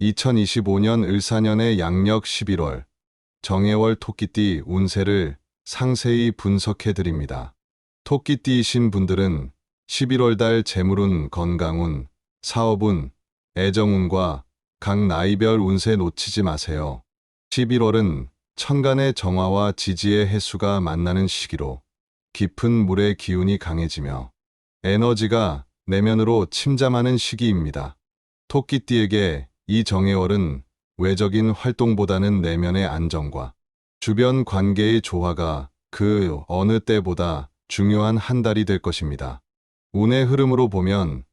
2025년 을사년의 양력 11월 정해월 토끼띠 운세를 상세히 분석해 드립니다. 토끼띠이신 분들은 11월 달 재물운, 건강운, 사업운, 애정운과 각 나이별 운세 놓치지 마세요. 11월은 천간의 정화와 지지의 해수가 만나는 시기로 깊은 물의 기운이 강해지며 에너지가 내면으로 침잠하는 시기입니다. 토끼띠에게 이 정해월은 외적인 활동보다는 내면의 안정과 주변 관계의 조화가 그 어느 때보다 중요한 한 달이 될 것입니다. 운의 흐름으로 보면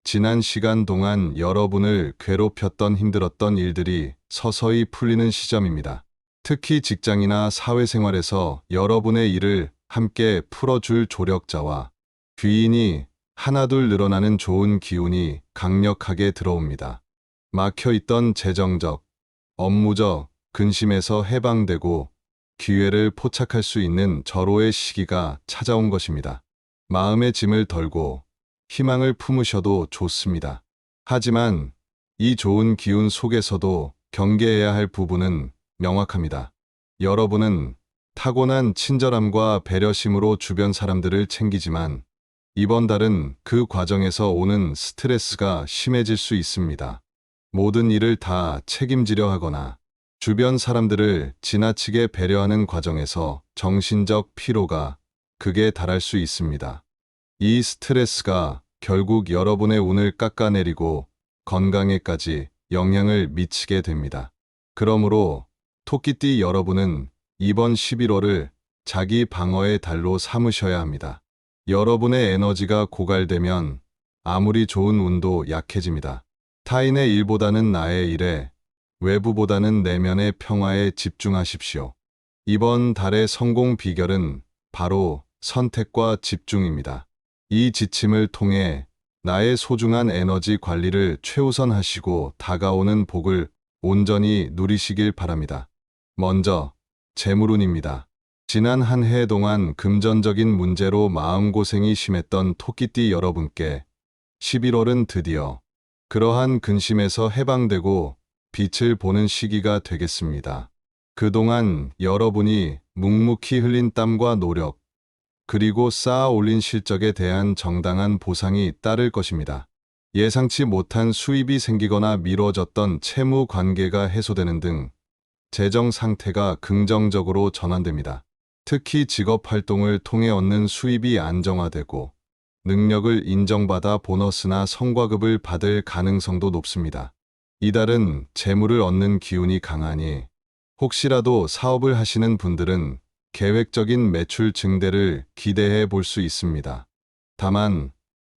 지난 시간 동안 여러분을 괴롭혔던 힘들었던 일들이 서서히 풀리는 시점입니다. 특히 직장이나 사회생활에서 여러분의 일을 함께 풀어줄 조력자와 귀인이 하나둘 늘어나는 좋은 기운이 강력하게 들어옵니다. 막혀있던 재정적, 업무적 근심에서 해방되고 기회를 포착할 수 있는 절호의 시기가 찾아온 것입니다. 마음의 짐을 덜고 희망을 품으셔도 좋습니다. 하지만 이 좋은 기운 속에서도 경계해야 할 부분은 명확합니다. 여러분은 타고난 친절함과 배려심으로 주변 사람들을 챙기지만 이번 달은 그 과정에서 오는 스트레스가 심해질 수 있습니다. 모든 일을 다 책임지려 하거나 주변 사람들을 지나치게 배려하는 과정에서 정신적 피로가 극에 달할 수 있습니다. 이 스트레스가 결국 여러분의 운을 깎아내리고 건강에까지 영향을 미치게 됩니다. 그러므로 토끼띠 여러분은 이번 11월을 자기 방어의 달로 삼으셔야 합니다. 여러분의 에너지가 고갈되면 아무리 좋은 운도 약해집니다. 타인의 일보다는 나의 일에, 외부보다는 내면의 평화에 집중하십시오. 이번 달의 성공 비결은 바로 선택과 집중입니다. 이 지침을 통해 나의 소중한 에너지 관리를 최우선하시고 다가오는 복을 온전히 누리시길 바랍니다. 먼저 재물운입니다. 지난 한 해 동안 금전적인 문제로 마음고생이 심했던 토끼띠 여러분께 11월은 드디어 그러한 근심에서 해방되고 빛을 보는 시기가 되겠습니다. 그동안 여러분이 묵묵히 흘린 땀과 노력, 그리고 쌓아 올린 실적에 대한 정당한 보상이 따를 것입니다. 예상치 못한 수입이 생기거나 미뤄졌던 채무 관계가 해소되는 등 재정 상태가 긍정적으로 전환됩니다. 특히 직업 활동을 통해 얻는 수입이 안정화되고 능력을 인정받아 보너스나 성과급을 받을 가능성도 높습니다. 이달은 재물을 얻는 기운이 강하니 혹시라도 사업을 하시는 분들은 계획적인 매출 증대를 기대해 볼 수 있습니다. 다만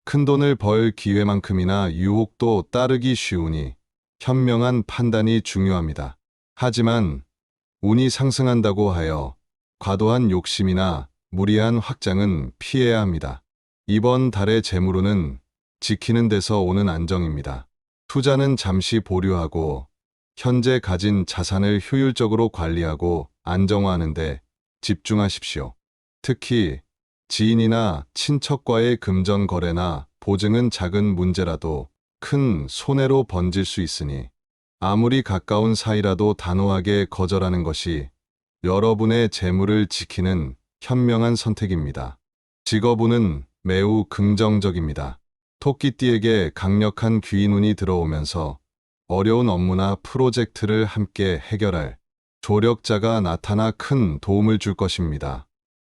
큰돈을 벌 기회만큼이나 유혹도 따르기 쉬우니 현명한 판단이 중요합니다. 하지만 운이 상승한다고 하여 과도한 욕심이나 무리한 확장은 피해야 합니다. 이번 달의 재물운은 지키는 데서 오는 안정입니다. 투자는 잠시 보류하고 현재 가진 자산을 효율적으로 관리하고 안정화하는 데 집중하십시오. 특히 지인이나 친척과의 금전 거래나 보증은 작은 문제라도 큰 손해로 번질 수 있으니 아무리 가까운 사이라도 단호하게 거절하는 것이 여러분의 재물을 지키는 현명한 선택입니다. 직업운은 매우 긍정적입니다. 토끼띠에게 강력한 귀인운이 들어오면서 어려운 업무나 프로젝트를 함께 해결할 조력자가 나타나 큰 도움을 줄 것입니다.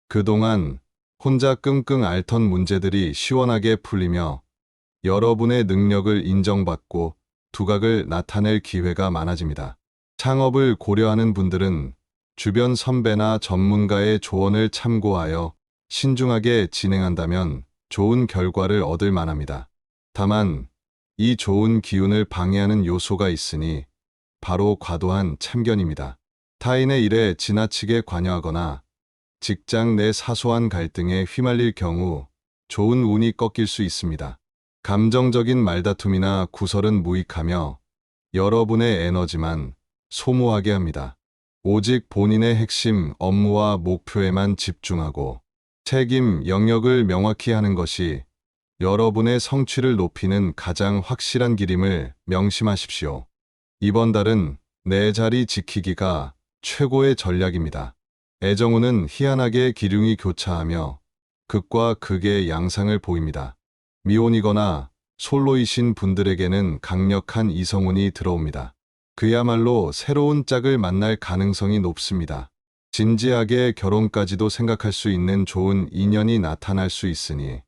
그동안 혼자 끙끙 앓던 문제들이 시원하게 풀리며 여러분의 능력을 인정받고 두각을 나타낼 기회가 많아집니다. 창업을 고려하는 분들은 주변 선배나 전문가의 조언을 참고하여 신중하게 진행한다면 좋은 결과를 얻을 만합니다. 다만 이 좋은 기운을 방해하는 요소가 있으니 바로 과도한 참견입니다. 타인의 일에 지나치게 관여하거나 직장 내 사소한 갈등에 휘말릴 경우 좋은 운이 꺾일 수 있습니다. 감정적인 말다툼이나 구설은 무익하며 여러분의 에너지만 소모하게 합니다. 오직 본인의 핵심 업무와 목표에만 집중하고 책임 영역을 명확히 하는 것이 여러분의 성취를 높이는 가장 확실한 길임을 명심하십시오. 이번 달은 내 자리 지키기가 최고의 전략입니다. 애정운은 희한하게 기륭이 교차하며 극과 극의 양상을 보입니다. 미혼이거나 솔로이신 분들에게는 강력한 이성운이 들어옵니다. 그야말로 새로운 짝을 만날 가능성이 높습니다. 진지하게 결혼까지도 생각할 수 있는 좋은 인연이 나타날 수 있으니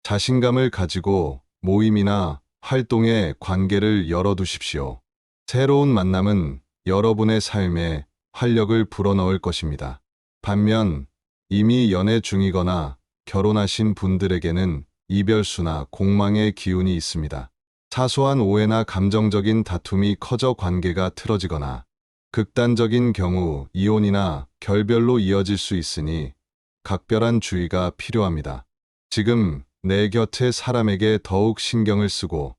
자신감을 가지고 모임이나 활동에 관계를 열어두십시오. 새로운 만남은 여러분의 삶에 활력을 불어넣을 것입니다. 반면 이미 연애 중이거나 결혼하신 분들에게는 이별수나 공망의 기운이 있습니다. 사소한 오해나 감정적인 다툼이 커져 관계가 틀어지거나 극단적인 경우 이혼이나 결별로 이어질 수 있으니 각별한 주의가 필요합니다. 지금 내 곁의 사람에게 더욱 신경을 쓰고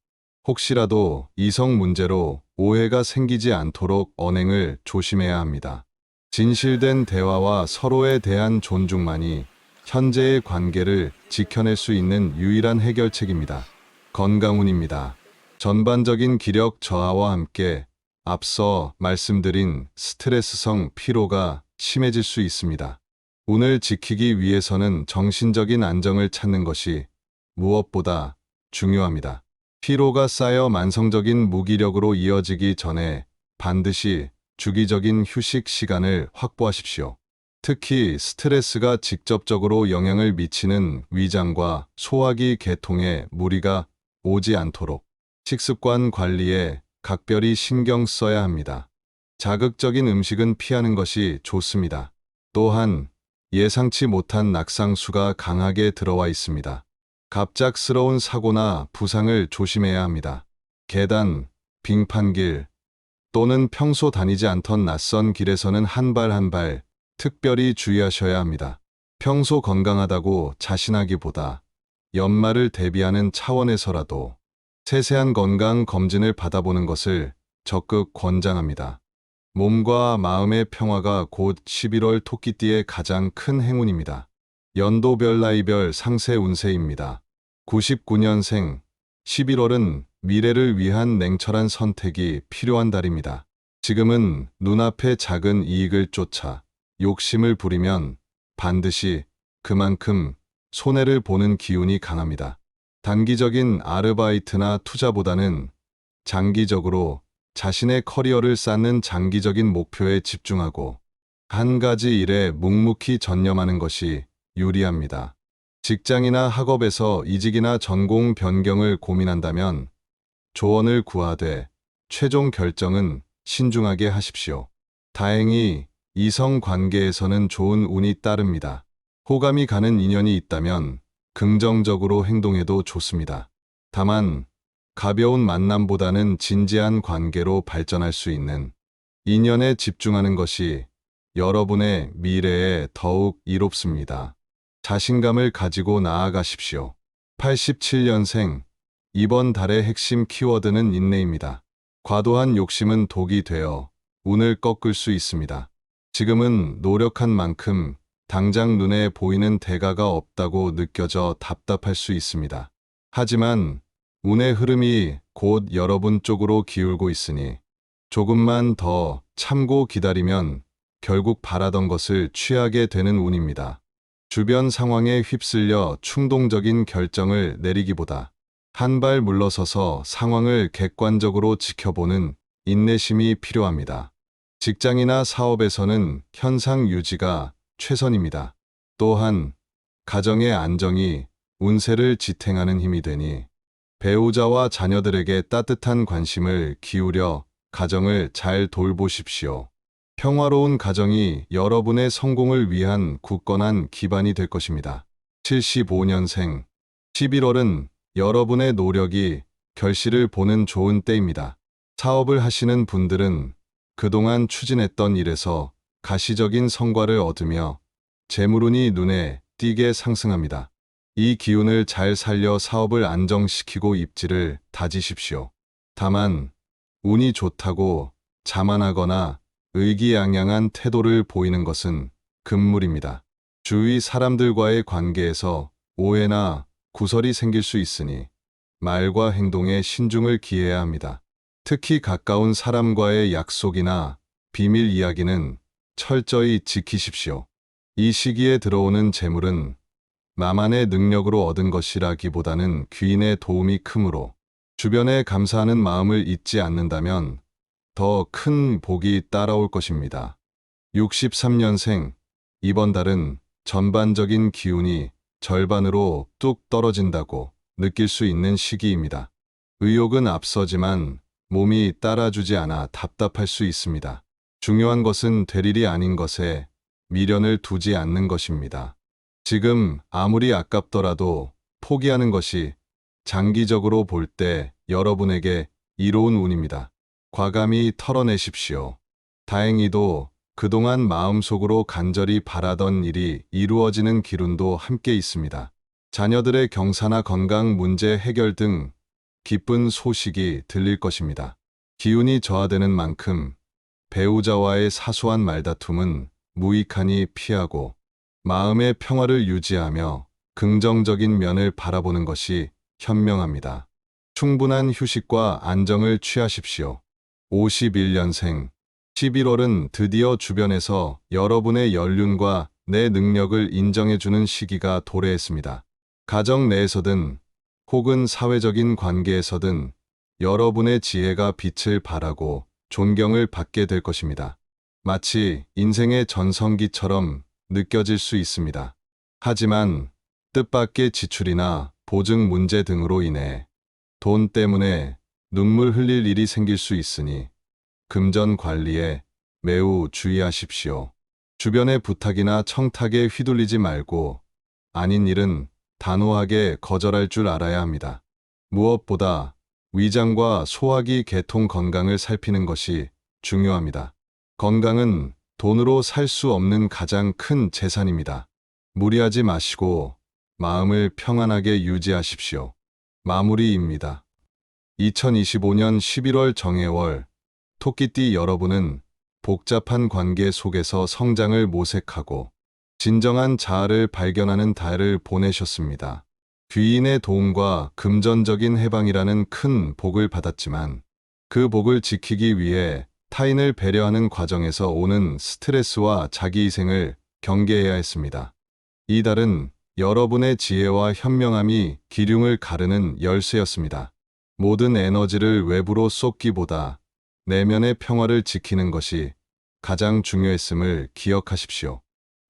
혹시라도 이성 문제로 오해가 생기지 않도록 언행을 조심해야 합니다. 진실된 대화와 서로에 대한 존중만이 현재의 관계를 지켜낼 수 있는 유일한 해결책입니다. 건강운입니다. 전반적인 기력 저하와 함께 앞서 말씀드린 스트레스성 피로가 심해질 수 있습니다. 운을 지키기 위해서는 정신적인 안정을 찾는 것이 무엇보다 중요합니다. 피로가 쌓여 만성적인 무기력으로 이어지기 전에 반드시 주기적인 휴식 시간을 확보하십시오. 특히 스트레스가 직접적으로 영향을 미치는 위장과 소화기 계통에 무리가 오지 않도록 식습관 관리에 각별히 신경 써야 합니다. 자극적인 음식은 피하는 것이 좋습니다. 또한 예상치 못한 낙상수가 강하게 들어와 있습니다. 갑작스러운 사고나 부상을 조심해야 합니다. 계단, 빙판길 또는 평소 다니지 않던 낯선 길에서는 한 발 한 발 특별히 주의하셔야 합니다. 평소 건강하다고 자신하기보다 연말을 대비하는 차원에서라도 세세한 건강 검진을 받아보는 것을 적극 권장합니다. 몸과 마음의 평화가 곧 11월 토끼띠의 가장 큰 행운입니다. 연도별 나이별 상세 운세입니다. 99년생 11월은 미래를 위한 냉철한 선택이 필요한 달입니다. 지금은 눈앞의 작은 이익을 쫓아 욕심을 부리면 반드시 그만큼 손해를 보는 기운이 강합니다. 단기적인 아르바이트나 투자보다는 장기적으로 자신의 커리어를 쌓는 장기적인 목표에 집중하고 한 가지 일에 묵묵히 전념하는 것이 유리합니다. 직장이나 학업에서 이직이나 전공 변경을 고민한다면 조언을 구하되 최종 결정은 신중하게 하십시오. 다행히 이성 관계에서는 좋은 운이 따릅니다. 호감이 가는 인연이 있다면 긍정적으로 행동해도 좋습니다. 다만 가벼운 만남보다는 진지한 관계로 발전할 수 있는 인연에 집중하는 것이 여러분의 미래에 더욱 이롭습니다. 자신감을 가지고 나아가십시오. 87년생 이번 달의 핵심 키워드는 인내입니다. 과도한 욕심은 독이 되어 운을 꺾을 수 있습니다. 지금은 노력한 만큼 당장 눈에 보이는 대가가 없다고 느껴져 답답할 수 있습니다. 하지만 운의 흐름이 곧 여러분 쪽으로 기울고 있으니 조금만 더 참고 기다리면 결국 바라던 것을 취하게 되는 운입니다. 주변 상황에 휩쓸려 충동적인 결정을 내리기보다 한 발 물러서서 상황을 객관적으로 지켜보는 인내심이 필요합니다. 직장이나 사업에서는 현상 유지가 최선입니다. 또한 가정의 안정이 운세를 지탱하는 힘이 되니 배우자와 자녀들에게 따뜻한 관심을 기울여 가정을 잘 돌보십시오. 평화로운 가정이 여러분의 성공을 위한 굳건한 기반이 될 것입니다. 75년생 11월은 여러분의 노력이 결실을 보는 좋은 때입니다. 사업을 하시는 분들은 그동안 추진했던 일에서 가시적인 성과를 얻으며 재물운이 눈에 띄게 상승합니다. 이 기운을 잘 살려 사업을 안정시키고 입지를 다지십시오. 다만 운이 좋다고 자만하거나 의기양양한 태도를 보이는 것은 금물입니다. 주위 사람들과의 관계에서 오해나 구설이 생길 수 있으니 말과 행동에 신중을 기해야 합니다. 특히 가까운 사람과의 약속이나 비밀 이야기는 철저히 지키십시오. 이 시기에 들어오는 재물은 나만의 능력으로 얻은 것이라기보다는 귀인의 도움이 크므로 주변에 감사하는 마음을 잊지 않는다면 더 큰 복이 따라올 것입니다. 63년생, 이번 달은 전반적인 기운이 절반으로 뚝 떨어진다고 느낄 수 있는 시기입니다. 의욕은 앞서지만 몸이 따라주지 않아 답답할 수 있습니다. 중요한 것은 될 일이 아닌 것에 미련을 두지 않는 것입니다. 지금 아무리 아깝더라도 포기하는 것이 장기적으로 볼 때 여러분에게 이로운 운입니다. 과감히 털어내십시오. 다행히도 그동안 마음속으로 간절히 바라던 일이 이루어지는 기운도 함께 있습니다. 자녀들의 경사나 건강 문제 해결 등 기쁜 소식이 들릴 것입니다. 기운이 저하되는 만큼 배우자와의 사소한 말다툼은 무익하니 피하고 마음의 평화를 유지하며 긍정적인 면을 바라보는 것이 현명합니다. 충분한 휴식과 안정을 취하십시오. 51년생, 11월은 드디어 주변에서 여러분의 연륜과 내 능력을 인정해주는 시기가 도래했습니다. 가정 내에서든 혹은 사회적인 관계에서든 여러분의 지혜가 빛을 발하고 존경을 받게 될 것입니다. 마치 인생의 전성기처럼 느껴질 수 있습니다. 하지만 뜻밖의 지출이나 보증 문제 등으로 인해 돈 때문에 눈물 흘릴 일이 생길 수 있으니 금전 관리에 매우 주의하십시오. 주변의 부탁이나 청탁에 휘둘리지 말고 아닌 일은 단호하게 거절할 줄 알아야 합니다. 무엇보다 위장과 소화기 계통 건강을 살피는 것이 중요합니다. 건강은 돈으로 살 수 없는 가장 큰 재산입니다. 무리하지 마시고 마음을 평안하게 유지하십시오. 마무리입니다. 2025년 11월 정해월, 토끼띠 여러분은 복잡한 관계 속에서 성장을 모색하고 진정한 자아를 발견하는 달을 보내셨습니다. 귀인의 도움과 금전적인 해방이라는 큰 복을 받았지만 그 복을 지키기 위해 타인을 배려하는 과정에서 오는 스트레스와 자기희생을 경계해야 했습니다. 이 달은 여러분의 지혜와 현명함이 기륭을 가르는 열쇠였습니다. 모든 에너지를 외부로 쏟기보다 내면의 평화를 지키는 것이 가장 중요했음을 기억하십시오.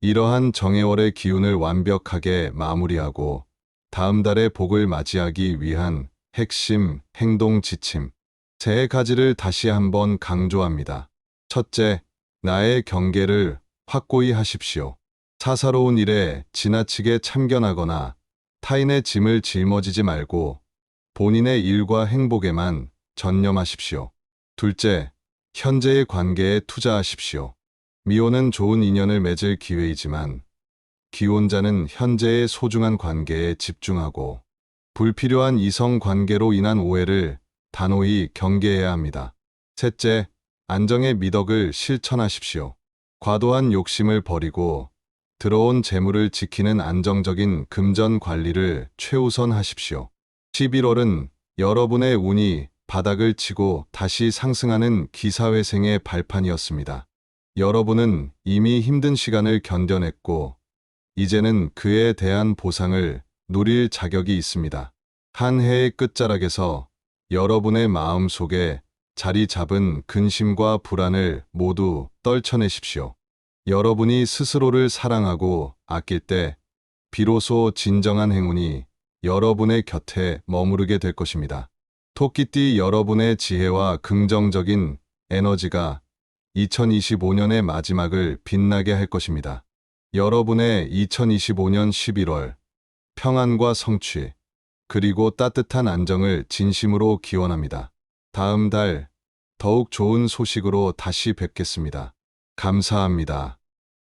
이러한 정해월의 기운을 완벽하게 마무리하고 다음 달의 복을 맞이하기 위한 핵심 행동 지침 3가지를 다시 한번 강조합니다. 첫째, 나의 경계를 확고히 하십시오. 사사로운 일에 지나치게 참견하거나 타인의 짐을 짊어지지 말고 본인의 일과 행복에만 전념하십시오. 둘째, 현재의 관계에 투자하십시오. 미혼은 좋은 인연을 맺을 기회이지만 기혼자는 현재의 소중한 관계에 집중하고 불필요한 이성 관계로 인한 오해를 단호히 경계해야 합니다. 셋째, 안정의 미덕을 실천하십시오. 과도한 욕심을 버리고 들어온 재물을 지키는 안정적인 금전 관리를 최우선하십시오. 11월은 여러분의 운이 바닥을 치고 다시 상승하는 기사회생의 발판이었습니다. 여러분은 이미 힘든 시간을 견뎌냈고 이제는 그에 대한 보상을 누릴 자격이 있습니다. 한 해의 끝자락에서 여러분의 마음 속에 자리 잡은 근심과 불안을 모두 떨쳐내십시오. 여러분이 스스로를 사랑하고 아낄 때 비로소 진정한 행운이 여러분의 곁에 머무르게 될 것입니다. 토끼띠 여러분의 지혜와 긍정적인 에너지가 2025년의 마지막을 빛나게 할 것입니다. 여러분의 2025년 11월 평안과 성취, 그리고 따뜻한 안정을 진심으로 기원합니다. 다음 달 더욱 좋은 소식으로 다시 뵙겠습니다. 감사합니다.